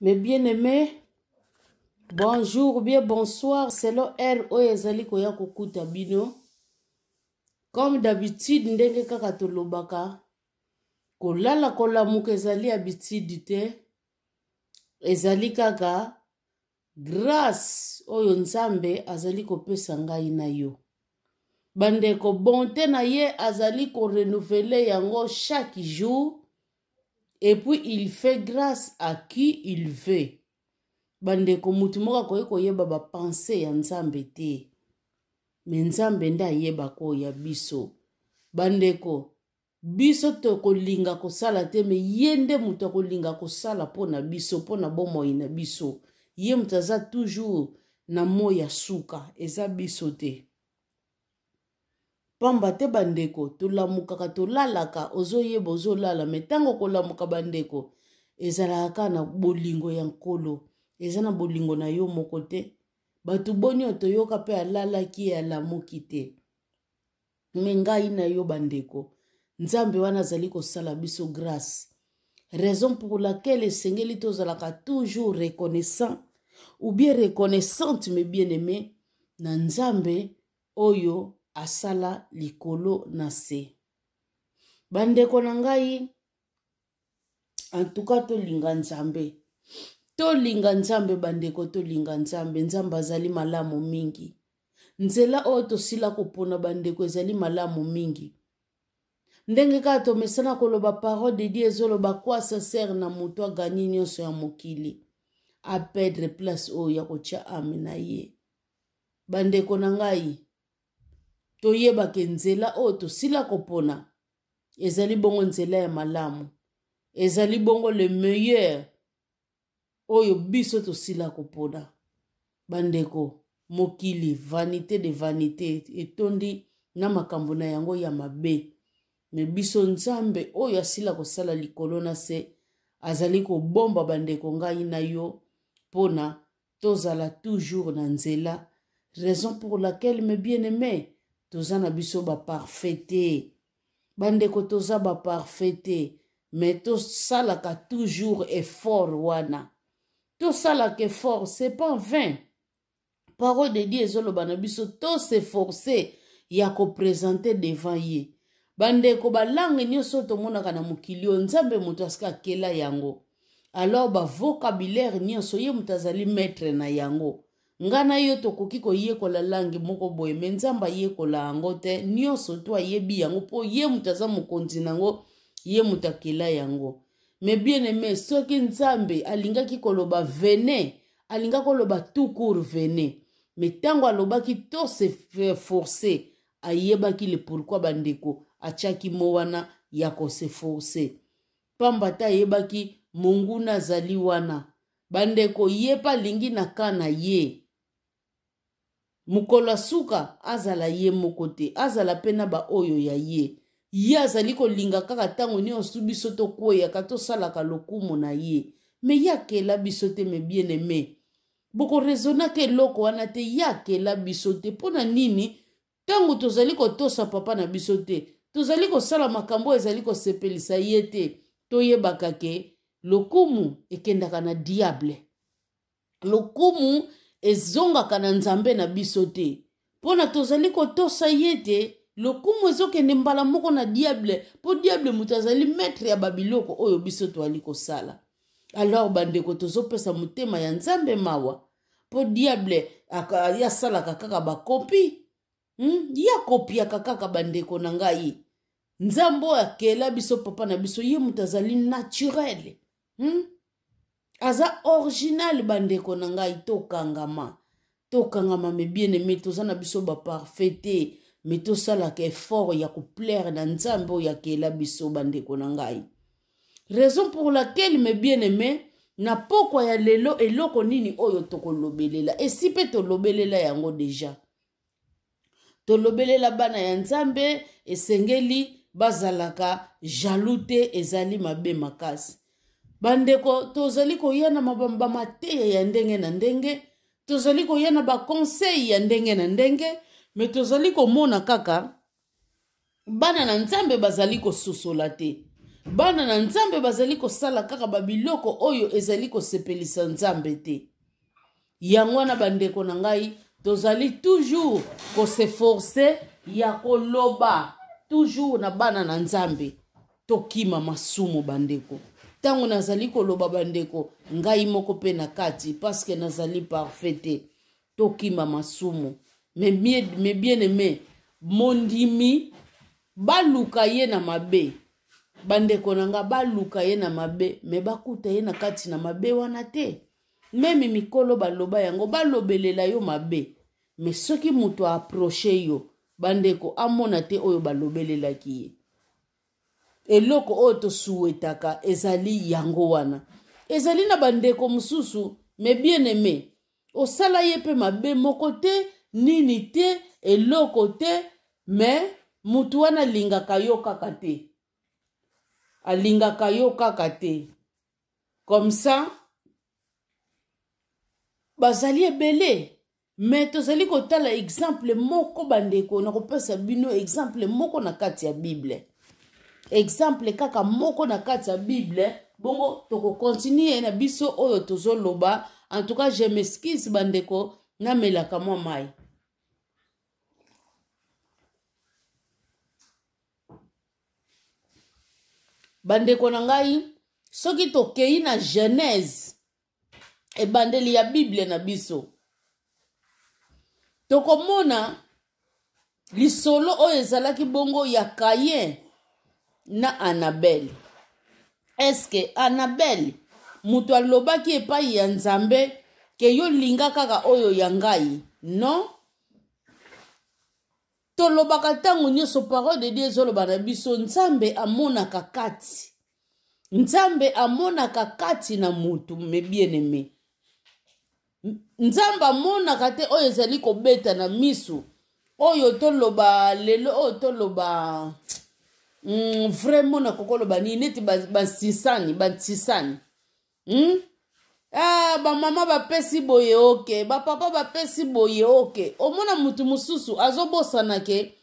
Mes bien-aimés, bonjour ou bien bonsoir, c'est l'heure où ezali koya kokuta bino. Comme d'habitude, ndenge kaka tolobaka, kolala kolamuka ezali habitude te, ezali kaka grâce oyo Nzambe azali kopesa ngai na yo. Bandeko bonté na ye azali ko renouveler yango chaque jour, et puis il fait grâce à qui il veut. Bandeko mutu moka koyeba ba pensée ya Nzambe te. Me Nzambe nda yeba ko ya biso. Bandeko, biso to kolinga kosala te, me yende mutu kolinga kosala pona biso, pona bomoi na biso. Ye mutaza toujours na moya suka, eza biso te. Pamba te bandeko, tolamukaka tolalaka, ozoyeba ozolala, me tango kolamuka bandeko, ezalaka na bolingo ya nkolo. Eza na bolingo na yo moko te. Batu boni otoyoka pe alalaki alamuki te. Me ngai na yo bandeko, Nzambe wana azali kosala biso grâce. Raison pour laquelle esengeli tozalaka toujours reconnaissant ou bien reconnaissante, mes bien-aimés, na Nzambe oyo asala likolo na se. Bandeko na ngai, en tout cas tolinga Nzambe. Tolinga Nzambe bandeko, tolinga Nzambe. Nzambe azali malamu mingi. Nzela oyo tosila kopona bandeko ezali malamu mingi. Ndenge kaka tomesana koloba parole de Dieu ezoloba kwa ça sert na mutu agani nyonso ya mokili a perdre place oyo ya kotia ame na ye. Bandeko na ngai, toyebake nzela oyo tosila kopona ezali bongo nzela ya malamu. Ezali bongo le meilleur oyo biso tosila kopona. Bandeko, mokili vanité de vanité etondi na makambo na yango ya mabe. Me biso Nzambe oyo asila kosala likolo na se azali kobomba bandeko ngai na yo pona tozala toujours na nzela. Raison pour laquelle mes bien-aimés, toza na biso ba parfaité. Bandeko toza ba parfaité, mais tosalaka toujours effort wana. Tout ça là que fort, c'est pas vain. Parole de Dieu ezoloba na biso to s'efforcer ya ko présenter devant ye. Bandeko balangue nyonso tomonaka na mokili Nzambe mutu asika kela yango. Alors ba vocabulaire nyonso ye mutu azali maître na yango. Ngana yo tokoki koyekola langue moko boye, me Nzambe ayekola yango te. Nyonso to ayebi yango po ye mutu aza mokonzi nango, ye mutu akela yango. Mais bien aimé, ceux qui Nzambe alingaki koloba venez, alinga koloba tout court venez. Mais tango alobaki to se forcer, ayebaki le pourquoi bandeko, achaki mowana yako se forcer. Pambata ayebaki monguna zali wana. Bandeko yepa lingi na kana ye. Mukola suka azala ye mokote, azala pena ba oyo ya ye. Ye azali kolinga kaka tango nyonso biso tokwea ka tosalaka lokumu na ye. Me ye akela biso te, me bien-aimé. Boko rezona ke loko wana te, ye akela biso te. Pona nini tango tozali kotosa papa na biso te, tozali kosala makambo ezali kosepelisa ye te, toyebaka ke lokumu ekendaka na diable. Lokumu ezongaka na Nzambe na biso te. Pona tozali kotosa ye te, lokumu ezokende mbala moko na diable, po diable mutu azali maître ya babiloko oyo biso toali kosala. Alors bandeko tozopesa mutema ya Nzambe mawa, po diable ya salaka kaka bakopi. Ya kopiaka kaka bandeko na ngai. Nzambe akela biso papa na biso ye mutu azali naturel. Aza original bandeko na ngai, tokangama. Tokangama me bien-aimé, toza na biso ba parfaité. Mais tout ça là est fort ya ko plaire na Nzambe ya kela biso bandeko na ngai. Raison pour laquelle mes bien-aimés, na pokwa ya lelo eloko nini oyo tokolobelela. Et si pe tolobelela yango déjà. Tolobelela bana ya Nzambe esengeli bazalaka jaloute ezali mabe makasi. Bandeko tozali koyana mabamba mateya ya ndenge na ndenge, tozali koyana ba conseil ya ndenge na ndenge. Mais tozali komona kaka bana na Nzambe bazali kososola te. bana na nzambe bazali kosala kaka babiloko oyo ezali kosepelisa nzambe te. Yango wana bandeko na ngai tozali toujours koseforce ya koloba toujours na bana na nzambe tokima masumu bandeko. Tango nazali koloba bandeko ngai moko pe na kati parce que nazali parfaite tokima masumu. Mais bien aimé mondimi baluka ye na mabe. Bandeko nanga baluka ye na mabe me bakuta ye na kati na mabe wana te. Meme mikolo baloba yango balobelela yo mabe. Me soki mutu approche yo bandeko amona te oyo balobelelaki ye. Eloko oyo tosuetaka ezali yango wana. Ezali na bandeko mususu me bien aimé. Osala ye pe mabe moko te nini te eloko te me mutu wana lingaka yo kaka te. Alingaka yo kaka te. Comme ça bazali ebele. Mais tozali kotala exemple moko bandeko na kopesa bino exemple moko na kati ya Bible. Exemple kaka moko na kati ya Bible. Bongo toko continue na biso oyo tozoloba. En tout cas je m'excuse bandeko na melaka mwa mai. Bandeko na ngai soki tokei na Genèse ebandeli ya Bible na biso tokomona lisolo oyo ezalaki bongo ya Caïn na Anabel. Eske Anabel mutu alobaki epai ya Nzambe ke yo linga kaka oyo ya ngai? Non. Tolobaka tango nyonso parole de Dieu ezoloba na biso Nzambe amonaka kati. Nzambe amonaka kati na mutu me bien aimé. Nzambe amonaka te oyo ezali kobeta na misu. Oyo toloba lelo oyo toloba vraiment na kokoloba ni neti bansisani. Ba mama ba pesi boye oke, ba papa ba pesi boye oke. Omona mutu mususu azobosana ke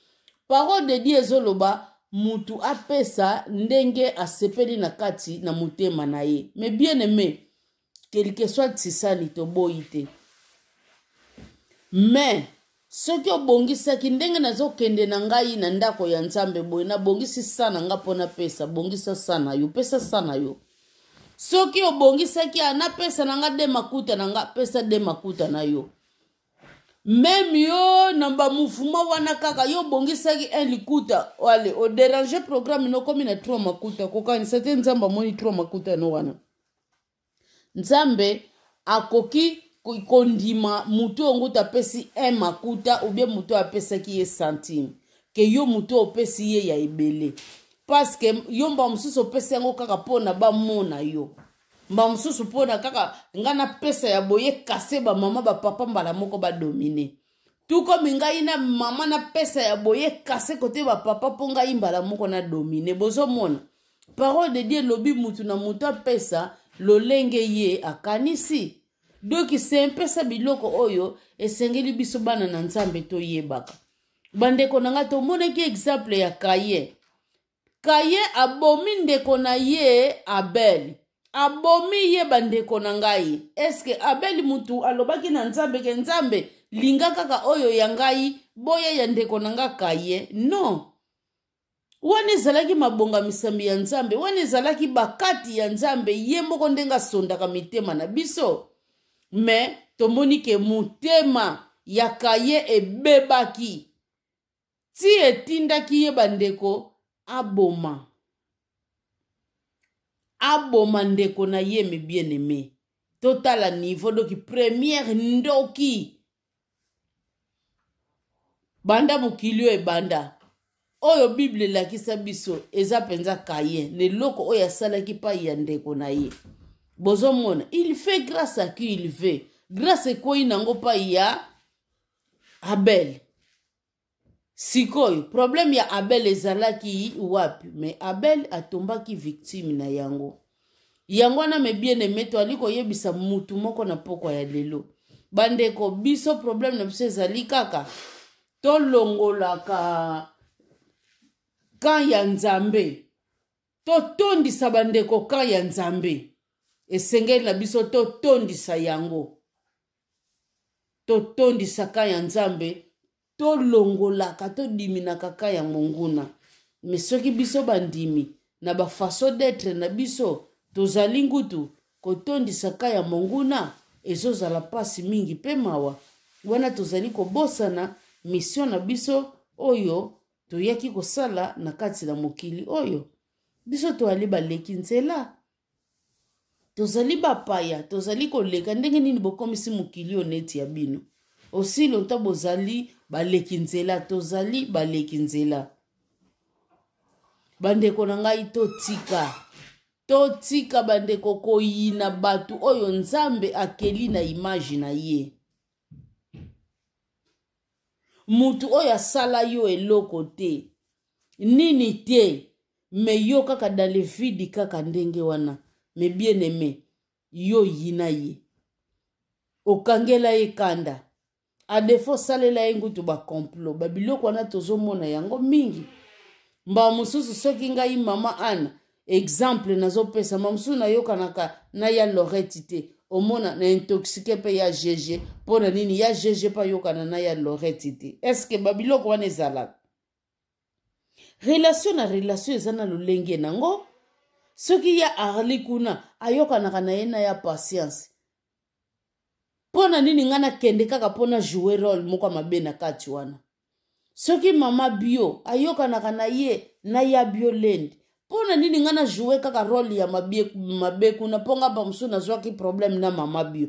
parole de Dieu ezoloba mutu apesa ndenge asepeli na kati na mutema na ye. Mais bien aimé, quel que soit tisani to boite. Mais soki obongisaki ndenge nazokende na ngai na ndako ya Nzambe boye na bongisi sana nga pona pesa, bongisa sana yo, pesa sana yo. Soki obongisaki ana pesa na nga de makuta na nga pesa de makuta na yo. Même yo namba mufuma wana kaka yo bongisaki un likuta wale o déranger programme no komi na 3 makuta kokani sate Nzamba moni 3 makuta no wana. Nzambe akoki kondima mutu onguta pesi 1 makuta ou bien mutu apesaki ye centime ke yo mutu opesi ye ya ebele. Parce que yo mba mususu opesi yango kaka pona ba mona yo. Mba mususu pona kaka ngana pesa ya boye kase ba mama ba papa mbala moko ba domine. Tuko mingai na mama na pesa ya boye kase kote ba papa ponga imbala moko na domine. Bozo mona. Parole de Dieu lobi mutu na mutu pesa lolenge ye akanisi. Doki sempesa biloko oyo esengeli biso bana na Nzambe to yebaka. Bandeko nanga to moneki exemple ya Caïn. Caïn abomi ndeko na ye Abel. Abomi ye bandeko na ngai. Eske Abel mutu alobaki na Nzambe ke Nzambe linga kaka oyo ya ngai boya ya ndeko na nga Caïn? Non. Wane zalaki mabonga misambi ya Nzambe. Wane zalaki bakati ya Nzambe ye moko ndenga sondaka mitema na biso. Mais tomoni ke mutema ya Caïn ebebaki. Ti etindaki ye bandeko aboma. Aboma ndeko na ye me bien aimé. Total niveau doki première ndoki. Banda mukilio e banda. Oyo Bible lakisa biso eza penza Caïn. Ne loko oya salaki pa ya ndeko na ye. Bozomona, il fait grâce à qui il veut. Grâce kwa inango pa ya Abel. Sikoyo, problème ya Abel ezalaki wapi, mais Abel atombaki victime na yango. Yango na me bien aimé to aliko yebisa mutu moko na poko ya lelo. Bandeko biso problème na biso ezali kaka. To longolaka kan ya Nzambe. totondisa bandeko ka ya nzambe esengeli na biso totondisa yango totondisa ka ya nzambe tolongolaka todiminaka ka ya monguna me soki biso bandimi na bafaso d'etre na biso tozali ngutu kotondisa ka ya monguna ezozala pasi mingi mpe mawa wana tozali kobosana mission na biso oyo toyaki kosala na kati na mokili oyo biso toali baleki nzela tozali bapaya tozali koleka ndenge nini bokomisi mokili oyo neti ya bino osi lonta bozali baleki nzela tozali baleki nzela bandeko na ngai totika bandeko koyina batu oyo nzambe akeli na image na ye mutu oyo asala yo eloko te nini te me yo kaka dans le vide kaka ndenge wana me bien aimé yo yina ye okangela ye kanda a defo salela ye ngutu complot babiloko wana tozomona yango mingi mba mususu soki ngai mama Anna exemple nazopesa mama mususu nayokanaka na ya Lorette te omona na intoxiqué pe ya GG pona nini ya GG pa yokana na ya Lorette te est-ce que babiloko wana ezala relation na relation ezana lolenge nango soki ya Arli kuna ayokanaka na ye na ya patience pona nini ngana kende kaka pona jouer role moko mabe na kati wana soki mama bio ayokanaka na ye na ya Biolend pona nini ngana jouer kaka role ya mabe kuna ponga ba musu na zwaki problème na mama bio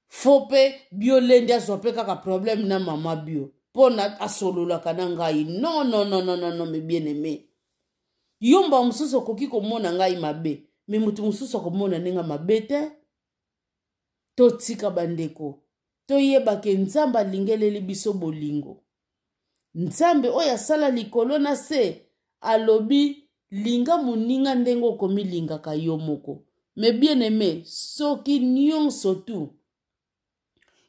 fope Biolend azwa pe kaka problème na mama bio pona asololaka na ngai non me bien aimé yomba mususu koki komona ngai mabe me mutu mususu komona ninga mabe te totika bandeko toyebake nzambe alingeleli biso bolingo nzambe oyo asala likolo na se alobi linga moninga ndenge okomilingaka yo moko me bien aimé soki nyonso tu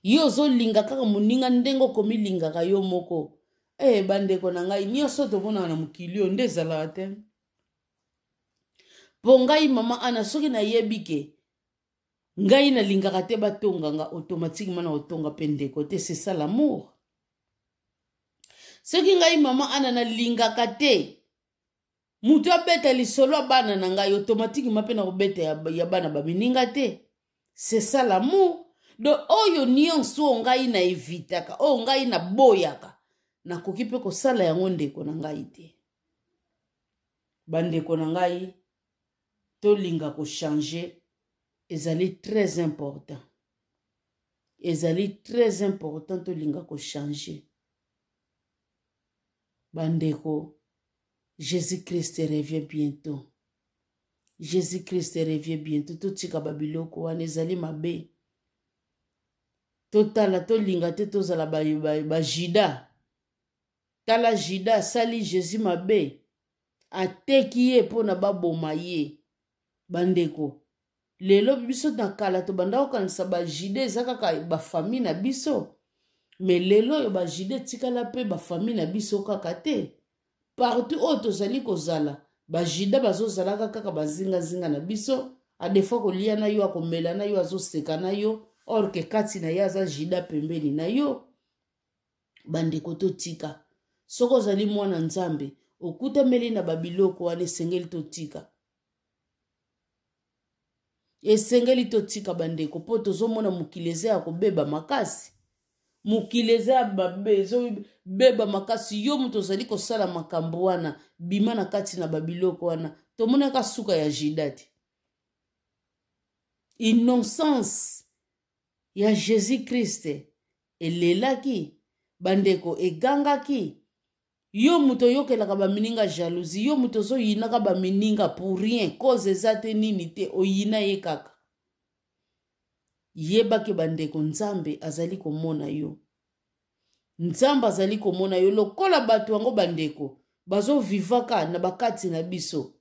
yo ozolinga kaka moninga ndenge okomilingaka yo moko bandeko na ngai nyonso tomonaka na mokili oyo nde ezalaka te po ngai mama Anna soki nayebi ke ngai nalingaka te batonganga automatiquement na otonga mpe ndeko te c'est ça l'amour soki ngai mama Anna nalingaka te mutu abeta lisolo abana na ngai automatiquement mpe na kobeta ya bana bamininga te c'est ça l'amour do oyo nyonso ngai na evitaka oyo ngai na boyaka nakoki mpe kosala yango ndeko na ngai te bandeko na ngai tolinga kochanger ezali très important tolinga kochanger bandeko Jésus-Christ revient bientôt totika babiloko wana ezali mabe totala tolinga te tozala bajida tala jida asali Jésus mabe ateki ye mpona baboma ye bandeko lelo biso na kala tobanda kokanisa bajide eza kaka bafamille na biso me lelo oyo bajide etikala mpe bafamille na biso kaka te partout oyo tozali kozala bajida bazozalaka kaka bazingazinga na biso adefo kolia na yo akomela na yo azoseka na yo or ke kati na ye aza jida pembeni na yo bandeko totika soki ozali mwana nzambe okutameli na babiloko wana esengeli totika bandeko po tozomona mokili eza ya kobeba makasi mokili eza ya babe ezobeba makasi yo moto ozali kosala makambo wana bima na kati na babiloko wana tomonaka suka ya jida te innocence ya Jésus-Christ elelaki bandeko egangaki yo moto yokelaka bamininga jalousie yo moto ozoyinaka bamininga pour rien cause eza te nini te oyina ye kaka yebaki bandeko nzambe azali komona yo lokola bato yango bandeko bazovivaka na bakati na biso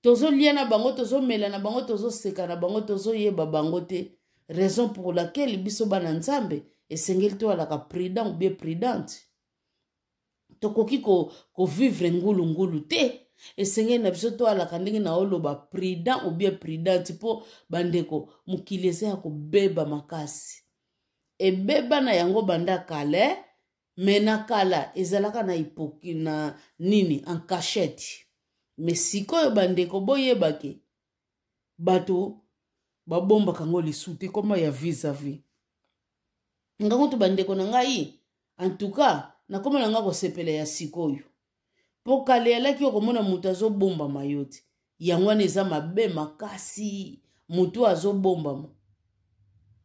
tozolia na bango tozomela na bango tozoseka na bango tozoyeba bango te raison pour laquelle biso bana nzambe esengeli toalaka prudent ou bien prudente tokoki ko vivre ngulu te esengeli na biso to alaka ndenge na oloba prudent ou bien prudente mpo bandeko mokili eza ya kobeba makasi ebeba na yango banda kale me na kala ezalaka na hipoki na nini en cachette me sikoyo bandeko boyebake bato babombaka ngo lisu te koma ya vis-à-vis ngango to bandeko na ngai en tout cas nakoma na nga kosepela ya sikoyo po kale alaki okomona moto azobombama yo te yango wana eza mabe makasi moto azobombama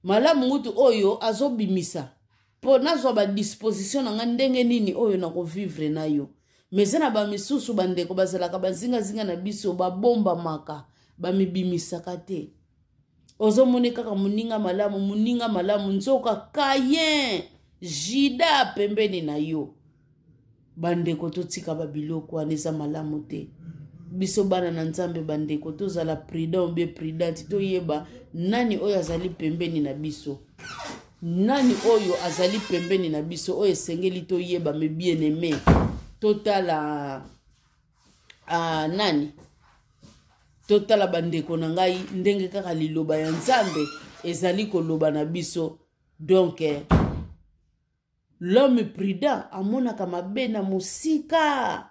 malamu ngutu oyo azobimisa po nazwa badisposition na nga ndenge nini oyo nakovivre na yo meze na bamisusu bandeko bazalaka bazingazinga na biso babombamaka bamibimisaka te ozomoni kaka moninga malamu nzoka kayen jida pembeni na yo bandeko totika babiloko wana eza malamu te biso bana na nzambe bandeko tozala prudent bien prudente toyeba nani oyo azali pembeni na biso nani oyo azali pembeni na biso oyo esengeli toyeba me bien aimé totala nani totala bandeko na ngai ndenge kaka liloba ya nzambe ezali koloba na biso donc l'homme prudent amonaka mabe na mosika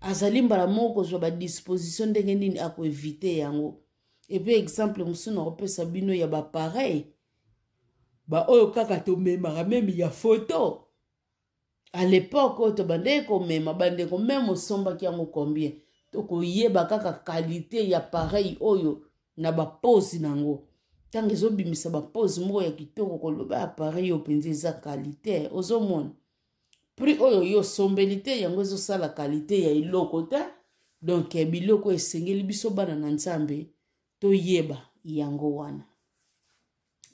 azali mbala moko kozwa badisposition ndenge nini akoevite yango epe exemple mosusu nakopesa bino ya bapareil oyo kaka tomemaka meme ya photo à l'époque oyo tobandeki komema bandeko meme osombaki yango combien tokoyeba kaka qualité ya pareil oyo na bapose nango ntango ezobimisa bapose moko ya kitoko koloba appareil oyo mpenza eza qualité ozomona prix oyo yo sombeli te yango ezosala qualité ya eloko te donc biloko esengeli biso bana na nzambe toyeba yango wana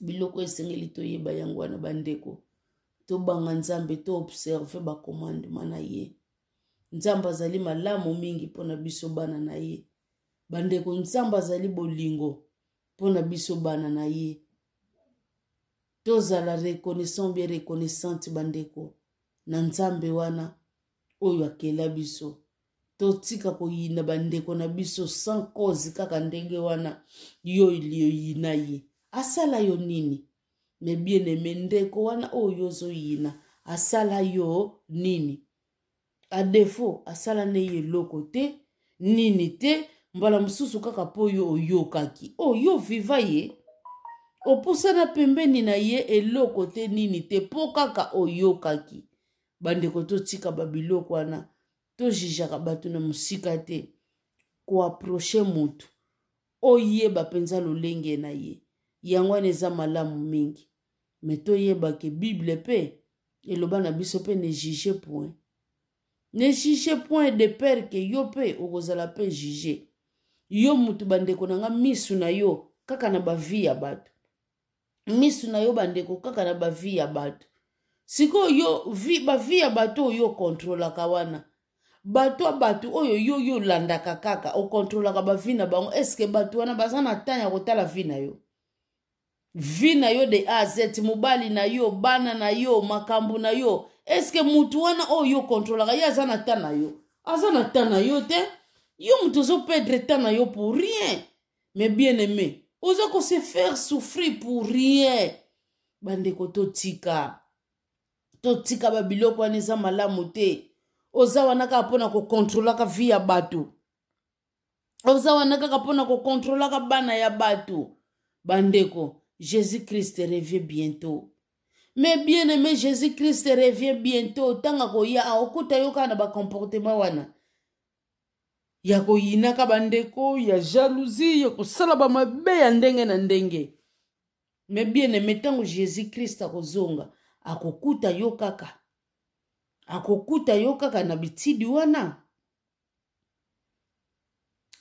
biloko esengeli toyeba yango wana bandeko tobanga nzambe to observe bacommandement na ye nzambe azali malamu mingi mpona biso bana na ye bandeko nzambe azali bolingo mpona biso bana na ye tozala reconnaissant bien reconnaissante bandeko na nzambe wana oyo akela biso totika koyina bandeko na biso sans cause kaka ndenge wana yo liyoyina ye asala yo nini me bien aimé ndeko wana oyo ozoyina asala yo nini a défaut asala ne ye eloko te nini te mbala mosusu kaka po yo oyokaki oyo viva ye opusana pembeni na ye eloko te nini te po kaka oyokaki bandeko totika babiloko wana tojijaka bato na mosika te koaproche motu oyeba mpenza lolenge na ye yango wana eza malamu mingi me toyebake bible mpe eloba na biso mpe ne juge point ne juge point de peur ke yo mpe okozala mpe juge yo mutu bandeko na nga misu na yo kaka na bavi ya bato misu na yo bandeko kaka na bavi ya bato sikoyo bavi ya bato oyo kontrolaka wana bato ya bato oyo yo landaka kaka okontrolaka bavi na bango eske bato wana baza na temps ya kotala vi na yo vi na yo de a z mobali na yo bana na yo makambo na yo eske mutu wana oyo kontrolaka ye aza na temps na yo aza na temps na yo te yo mutu ozoperdre temps na yo pour rien mais bien aimé oza ko se faire souffrir pour rien bandeko totika babiloko wana eza malamu te oza wana kaka mpona kokontrolaka vi ya bato oza wana kaka mpona kokontrolaka bana ya bato bandeko Jésus-Christ revient bientôt mais bien aimé Jésus-Christ revient bientôt tanga koya aokuta yo kaka na bakomportema wana ya koyinaka bandeko ya jalousie ya kosala bamabe ya ndenge na ndenge mais bien aimé ntango Jésus-Christ akozonga akokuta yo kaka na bitidi wana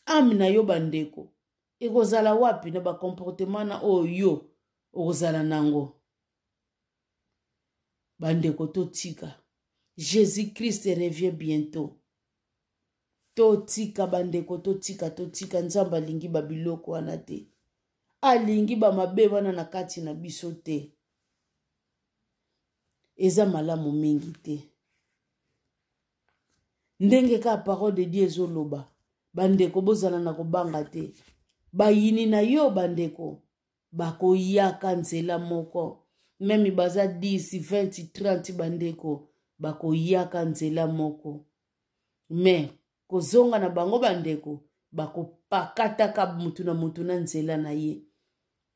ame na yo bandeko ekozala wapi na bakomportema na oyo okozala nango bandeko totika Jésus-Christ revient bientôt totika bandeko totika nzambe alingi babiloko wana te alingi bamabe wana na kati na biso te eza malamu mingi te ndenge ka parole de Dieu ezoloba bandeko bozala na kobanga te bayini na yo bandeko bakoyaka nzela moko meme baza 10 20 30 bandeko bakoyaka nzela moko me kozonga na bango bandeko bakopakataka mutu na nzela na ye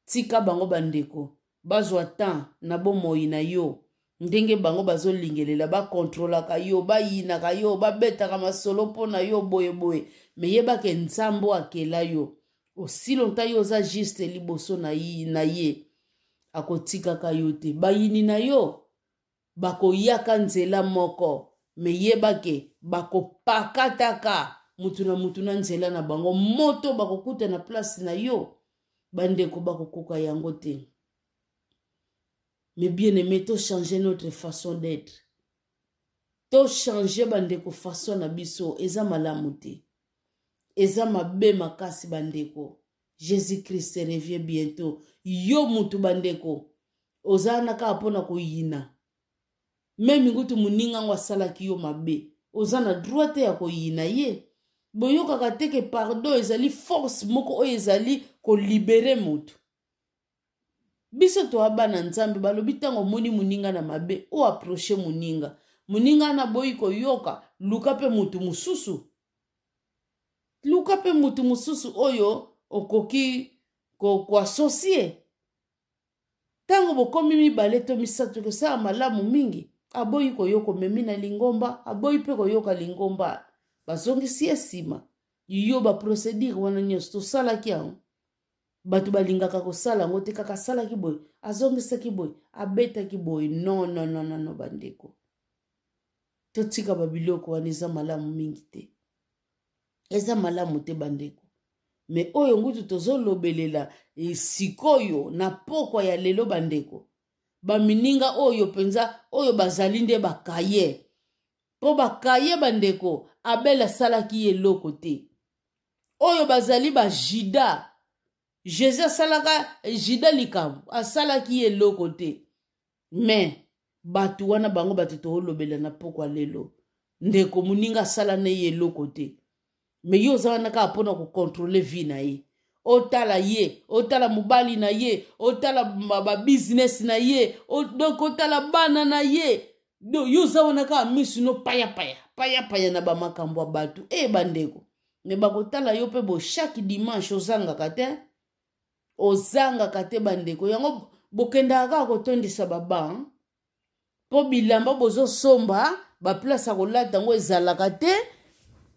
tika bango bandeko bazwa temps na bomoi na yo ndenge bango bazolingelela bakontrolaka yo bayinaka yo babetaka masolo mpo na yo boye me yebake nzambo akela yo osi longtemps yo oza juste liboso na ye akotikaka yo te bayini na yo bakoyaka nzela moko me yebake bakopakataka mutu na nzela na bango moto bakokuta na place na yo bandeko bakokoka yango te. Mais bien aimé, to changer notre façon d'être. To changer bandeko façon na biso eza malamu te. Eza mabe makasi bandeko. Jésus-Christ revient bientôt. Yo mutu bandeko. Ozana ka apona ko yina. Même ngutu muninga ngwa salaki yo mabe. Ozana droite ya ko yina ye. Boyoka kateke pardon ezali force moko o ezali ko libérer mutu. Biso to abana nzambe balobi tango moni muninga na mabe o approcher muninga na boyi ko yoka luka pe mutu mususu oyo okoki ko associer tango bokomi mibale to misato ke sa malamu mingi aboyi ko yoko memi na lingomba aboyi pe ko yoka lingomba bazongisi esima yo ba procédure wana nyonso to sala kiango batu balingaka kosala ngo te kaka sala ki boy azongisa ki boy abeta ki boy non bandeko totika babiloko wana eza malamu mingi te eza malamu te bandeko me oyo ngutu tozolobelela sikoyo na pokwa ya lelo bandeko bamininga oyo penza oyo bazali nde bakaye po bakaye bandeko abela salaki eloko te oyo bazali bajida Jésus asalaka jida likambo asalaki eloko te me batu wana bango batu toolobela na pokwa lelo ndeko muninga asala na ye eloko te me yo oza wana kaka mpona kokontrole vi na ye otala ye otala mobali na ye otala babusiness na ye donc otala bana na ye yo oza wana kaka misu no payapaya na bamakambo ya batu bandeko me bakotala yo mpe bo chaque dimanche ozangaka te bandeko yango bokendaka kaka kotondisa baba po bilamba bozosomba baplace ya kolata yango ezalaka te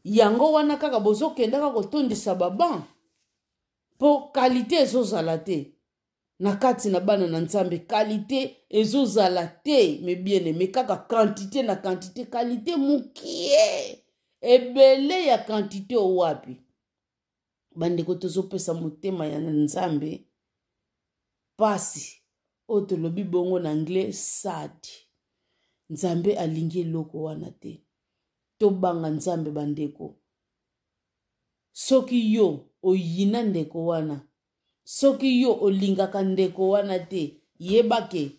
yango wana kaka bozokendaka kotondisa baba po kalite ezozala te na kati na bana na nzambe kalite ezozala te me bien aimé kaka quantité na quantité kalite mukie ebele ya quantité owapi bandeko tozopesa motema ya nzambe pasi oyo tolobi bongo na anglais sad nzambe alingi eloko wana te tobanga nzambe bandeko soki yo oyina ndeko wana soki yo olingaka ndeko wana te yebake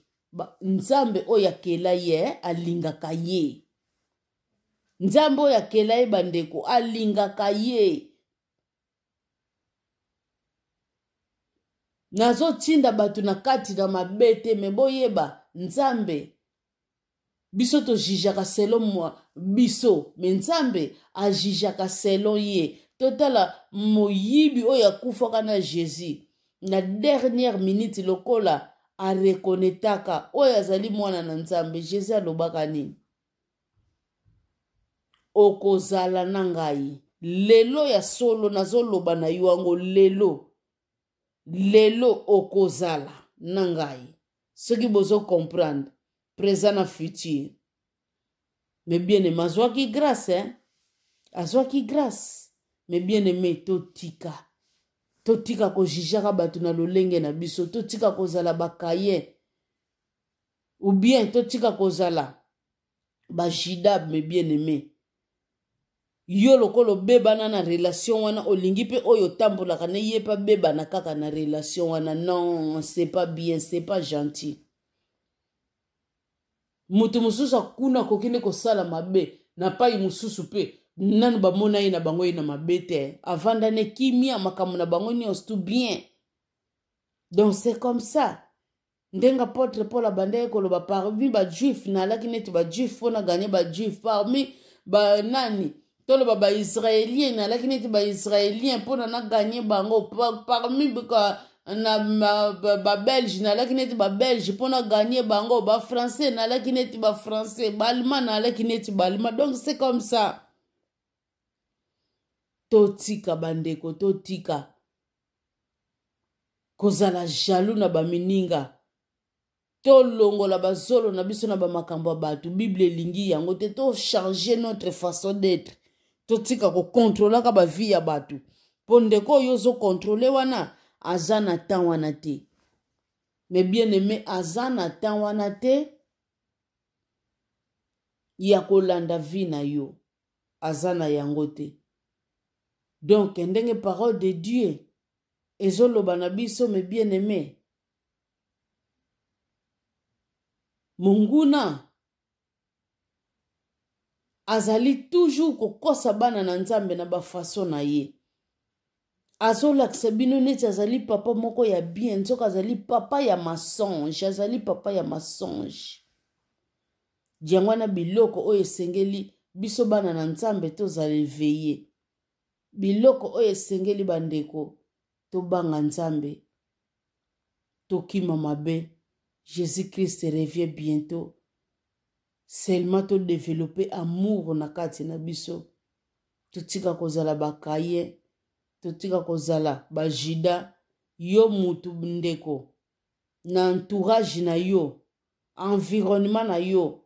nzambe oyo akela ye alingaka ye nzambe oyo akela ye bandeko alingaka ye nazotinda batu na kati na mabe te me boyeba nzambe biso tojijaka selon biso me nzambe ajijaka selon ye totala moyibi oyo akufaka na Jésus na dernière minute lokola arekonetaka oyo azali mwana na nzambe Jésus alobaka nini okozala na ngai lelo ya solo nazoloba na yo yango lelo okozala na ngai soki bozo comprendre présent na futur mais bien aimé azwaki grâce azwaki grâce mais bien aimé totika kojijaka bato na lolenge na biso totika kozala bakaye ou bien totika kozala bajidab mais bien aimé yo lokolo bebana na relation wana olingi pe oyo tambolaka ne ye pa bebana kaka na relation wana non c'est pas bien c'est pas gentil mutu mususu akuna kokende kosala mabe na pai mususu pe nanu bamona ye na bango ye na mabe te avandane kimia makambo na bango nyonso tout bien. Donc c'est comme ça. Ndenga apôtre Paul abandeye koloba parmi ba juif na alaki neti ba juif pona gagner ba juif parmi ba nani toloba ba israélien na alaki neti ba israélien pona na gagner bango parmi na ba belge na alaki neti ba belge pona gagner bango ba français na alaki neti ba français ba allemand na alaki neti ba allemand. Donc c'est comme ça. Totika bandeko totika kozala jaloux na bamininga to longola bazolo na biso na bamakambo batu Bible elingi yango te to changer notre façon d'être totika ko contrôler ka ba vie ya batu pondeko yozo contrôler wana azana temps wana te. Mais bien aimé azana temps wana te ya kolanda vie na yo azana yango te. Donc ndenge parole de Dieu ezoloba na biso mais bien aimé munguna azali toujours kokosa bana na nzambe na ba façon na ye azolakisa bino neti azali papa moko ya bien nzoka azali papa ya mensonge azali papa ya mensonge diango na biloko oyo esengeli biso bana na nzambe tozali veiller biloko oyo esengeli bandeko tobanga nzambe tokima mabe. Jésus-Christ revient bientôt. Seulement to développer amour na kati na biso. Totika kozala bakaye, totika kozala bajida, yo mutu ndeko. Na entourage na yo, environnement na yo.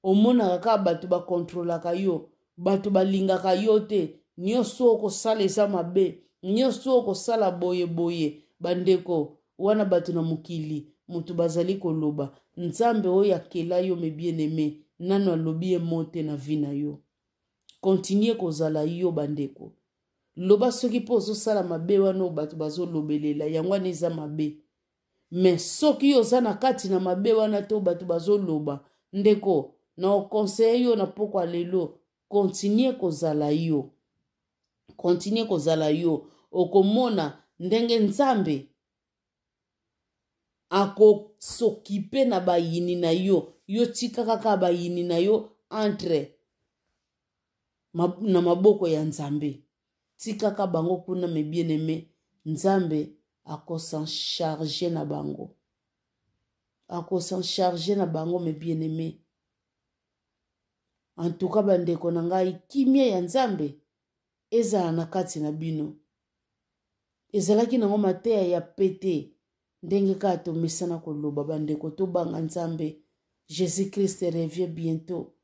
Omona kaka batu ba contrôlaka yo, batu balingaka yo te. Nyonso okosala eza mabe, nyonso okosala boye boye. Bandeko, wana batu na mukili. Mutu bazali koloba nzambe oyo akela yo me bien aimé nano alobi monte na vie na yo. Continue kozala yo bandeko. Loba soki po ozosala mabe wana batu bazolobelela yango eza mabe. Mais soki oza na kati na mabe wana to batu bazoloba ndeko na conseil yo na pokwa lelo continue kozala yo. Continue kozala yo okomona ndenge nzambe ako s'occuper na bayini na yo yo tika kaka bayini na yo entre na maboko ya nzambe tika kaka bango kuna me bien aimé nzambe ako s'en charger na bango ako s'en charger na bango me bien aimé. En tout cas bandeko na ngai kimia ya nzambe ezala na kati na bino ezalaki nango mateya ya pete ndenge ka tomesana koloba bandeko tobanga nzambe. Jésus-Christ revient bientôt.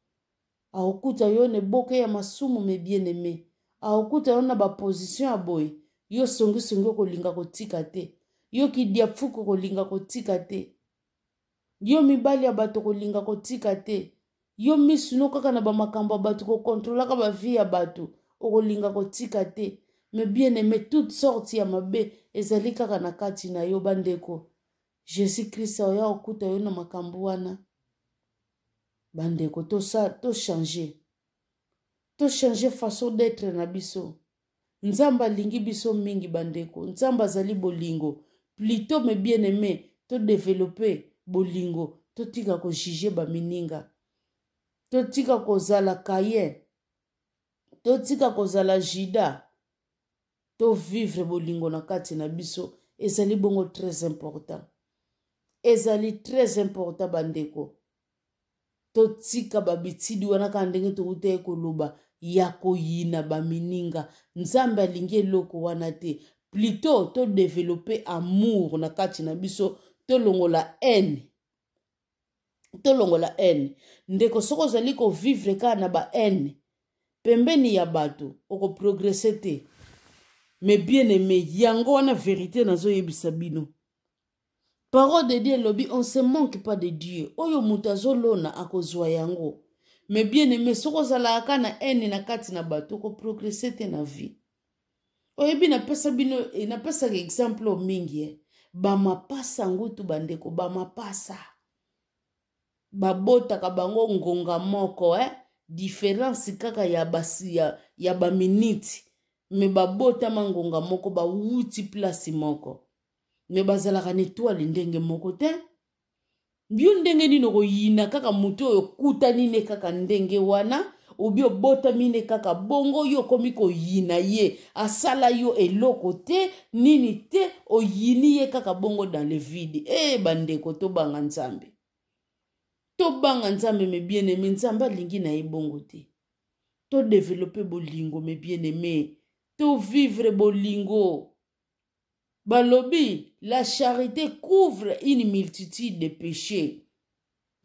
Aokuta yo ne boke ya masumu me bien aimé. Aokuta yo na ba position ya boy. Yo songi kolinga kotika te. Yo kidia fuko kolinga kotika te. Yo mibali ya bato kolinga kotika te. Yo misuno kaka na ba makambo bato ko contrôler ka ba vie ya bato okolinga kotika te. Mais bien aimé toutes sortes ya mabe ezali kaka na kati na yo bandeko. Jésus-Christ oya okuta yo na makambo wana. Bandeko to changer. To changer façon d'être na biso. Nzamba lingi biso mingi bandeko. Nzamba zali bolingo. Plutôt mais bien aimé to développer bolingo. To tika ko juger ba mininga. To tika ko zala kaye. To tika ko zala jida. To vivre bolingo na kati na biso ezali bongo très important. Ezali très important bandeko. To tika babitidi wana ka ndenge to ute koloba ya koyina ba mininga nzambe alingi eloko wana te. Plutôt to développer amour na kati na biso to longola haine. To longola haine. Ndeko soko zali ko vivre ka na ba haine. Pembeni ya bato oko progresser te. Mais bien aimé, yango wana vérité nazo yebisa bino. Parole de Dieu lobi, on se manque pas de Dieu. Oyo mutazo lona akozwa yango. Mais bien aimé, soko zala akana ene na kati na bato ko progresser te na vie. Oyebi na pesa bino, na pesa exemple mingi. Ba mapasa ngutu bandeko, ba mapasa. Babota ka bango ngonga moko différence kaka ya basi ya ba minute me babota mangonga moko ba wuti place moko me bazalaka na étoile ndenge moko te mbio ndenge nino koyina kaka mutu oyo kutani ne kaka ndenge wana obi obota mine kaka bongo yo komi koyina ye asala yo eloko te nini te oyini ye kaka bongo dans le vide bandeko tobanga nzambe me bien aimé nzambe alingi na ye bongo te to développer bolingo me bien aimé to vivre bolingo balobi la charité couvre une multitude de péchés.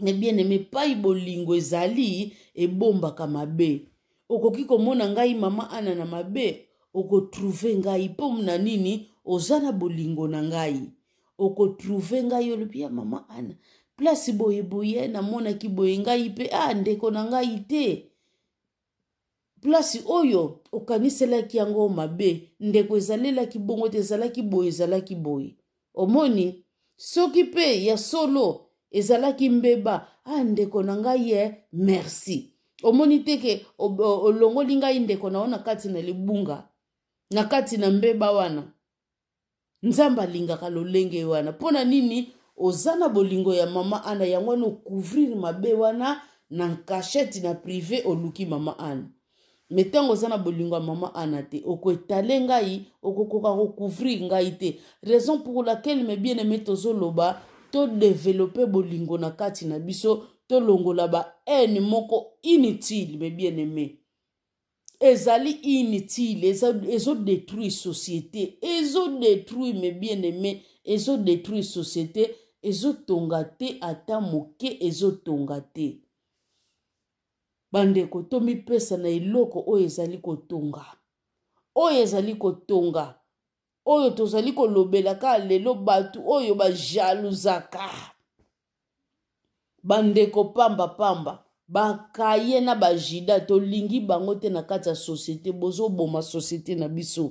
Mais bien aimé pai bolingo ezali ebombaka mabe okoki komona ngai mama ana na mabe okotrouve ngai po na nini ozana bolingo na ngai okotrouve ngai olopia mama ana place boye na mona ki boye ngai pe ndeko na ngai te place oyo okaniselaki yango mabe ndeko ezalelaki bongo te ezalaki boye omoni soki pe ya solo ezalaki mbeba ndeko na ngai ye merci omoni teke olongoli ngai ndeko na ona kati na libunga na kati na mbeba wana nzamba alingaka lolenge wana pona nini ozana bolingo ya mama ana yango wana ocouvrir mabe wana na cachette na privé oluki mama ana metango ozana bolingo ya mama ana te okoetale ngai okokoka kocouvrir ngai te raison pour laquelle me bien aimé tozoloba to développer bolingo na kati na biso to longola ba haine moko inutile me bien aimé ezali inutile ezo détruire société ezo détruire me bien aimé ezo détruire société ezo tonga te ata moke ezo tonga te bandeko to mipesa na eloko oyo ezali kotonga oyo tozali kolobelaka lelo batu oyo bajaluzaka bandeko pamba bakaye na bajida tolingi bango te na kati ya société bozoboma société na biso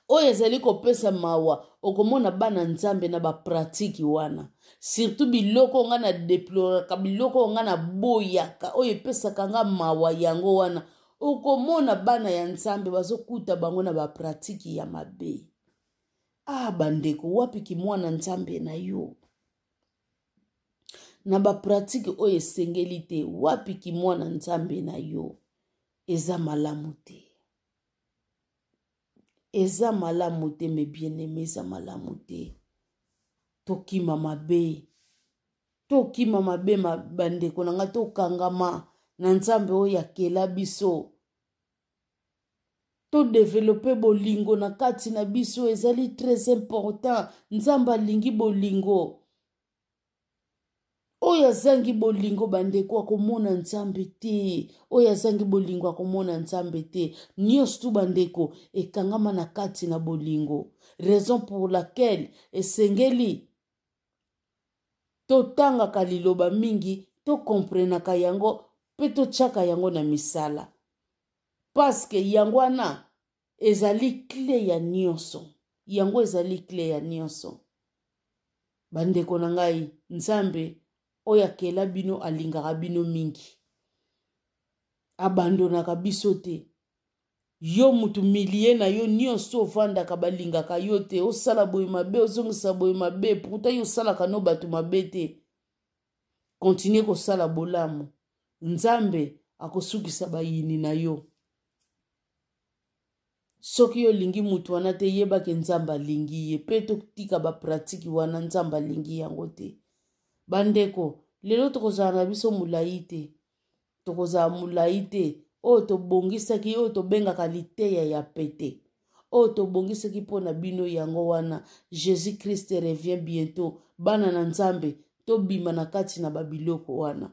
oyo ezali kopesa mawa okomona bana nzambe na bapratiki wana surtout biloko nga na deploraka biloko nga na boyaka oyo epesaka nga mawa yango wana okomona bana ya nzambe bazokuta bango na bapratiki ya mabe bandeko wapi kimwana nzambe na yo na bapratiki oyo esengeli te wapi kimwana nzambe na yo eza malamu te me bien aimé eza malamu te tokima mabe bandeko na nga tokangama na nzambe oyo akela biso to développer bolingo na kati na biso ezali très important nzambe alingi bolingo oyo azangi bolingo bandeko akomona nzambe te oyo azangi bolingo akomona nzambe te nyonso tu bandeko ekangama na kati na bolingo raison pour laquelle esengeli totangaka liloba mingi tokomprenaka yango mpe totiaka yango na misala paske yango wana ezali clé ya nyonso bandeko na ngai nzambe oyo akela bino alingaka bino mingi abandonaka biso te yo mutu milie na yo nyonso ovandaka balingaka yo te osala boye mabe ozongisa boye mabe pourtant yo osalaka no bato mabe te continue kosala bolamu nzambe akosukisa bayini na yo soki yo lingi mutu wana te yebake nzambe alingi ye pe totika bapratiki wana nzambe alingi yango te bandeko lelo tokozala na biso mulai te oyo tobongisaki oyo tobengaka liteya ya pete oyo tobongisaki mpo na bino yango wana Jésus Christ revient bientôt bana na nzambe tobima na kati na babiloko wana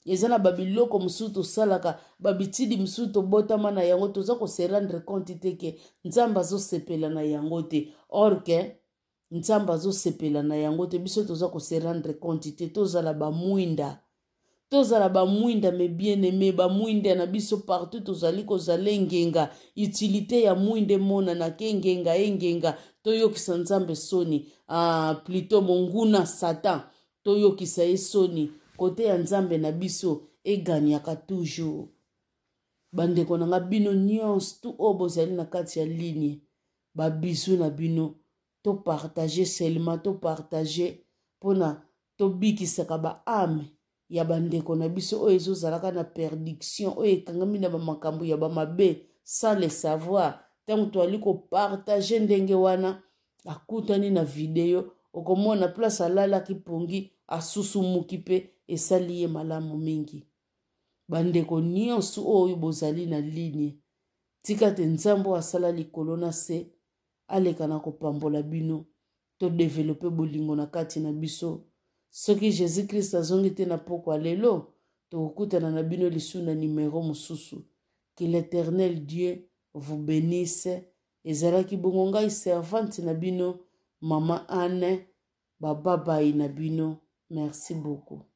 eza na babiloko mosusu tosalaka babitidi mosusu tobotama na yango toza kose rendre compte te ke nzambe azosepela na yango te or ke nzambe azosepela na yango te biso toza kose rendre compte te tozala bamwinda me bien aimé bamwinda na biso partout tozali kozala ngenga utilité ya mwinde mona na ke ngenga toyokisa nzambe soni plutôt monguna satan toyokisa ye soni kote ya nzambe na biso eganiaka toujours. Bandeko na nga bino nyonso tu oyo bozali na kati ya ligne babizu na bino to partager seulement to partager mpona tobikisaka baame ya bandeko na biso oyo ezozalaka na perdiction oyo ekangami na bamakambo ya bamabe sans le savoir. Ntango toali kopartage ndenge wana akutani na video okomona place alalaki pongi asusumuki mpe esali ye malamu mingi. Bandeko nyonso oyo bozali na ligne tika te nzambe asala likolo na se aleka na kopambola bino to develope bolingo na kati na biso. Soki Jésus Christ azongi te na pokwa lelo tokutana na bino lisu na numero mosusu. Que l'Éternel Dieu vous bénisse. Ezalaki bongo ngai servante na bino Mama Anne, baba bai na bino. Merci beaucoup.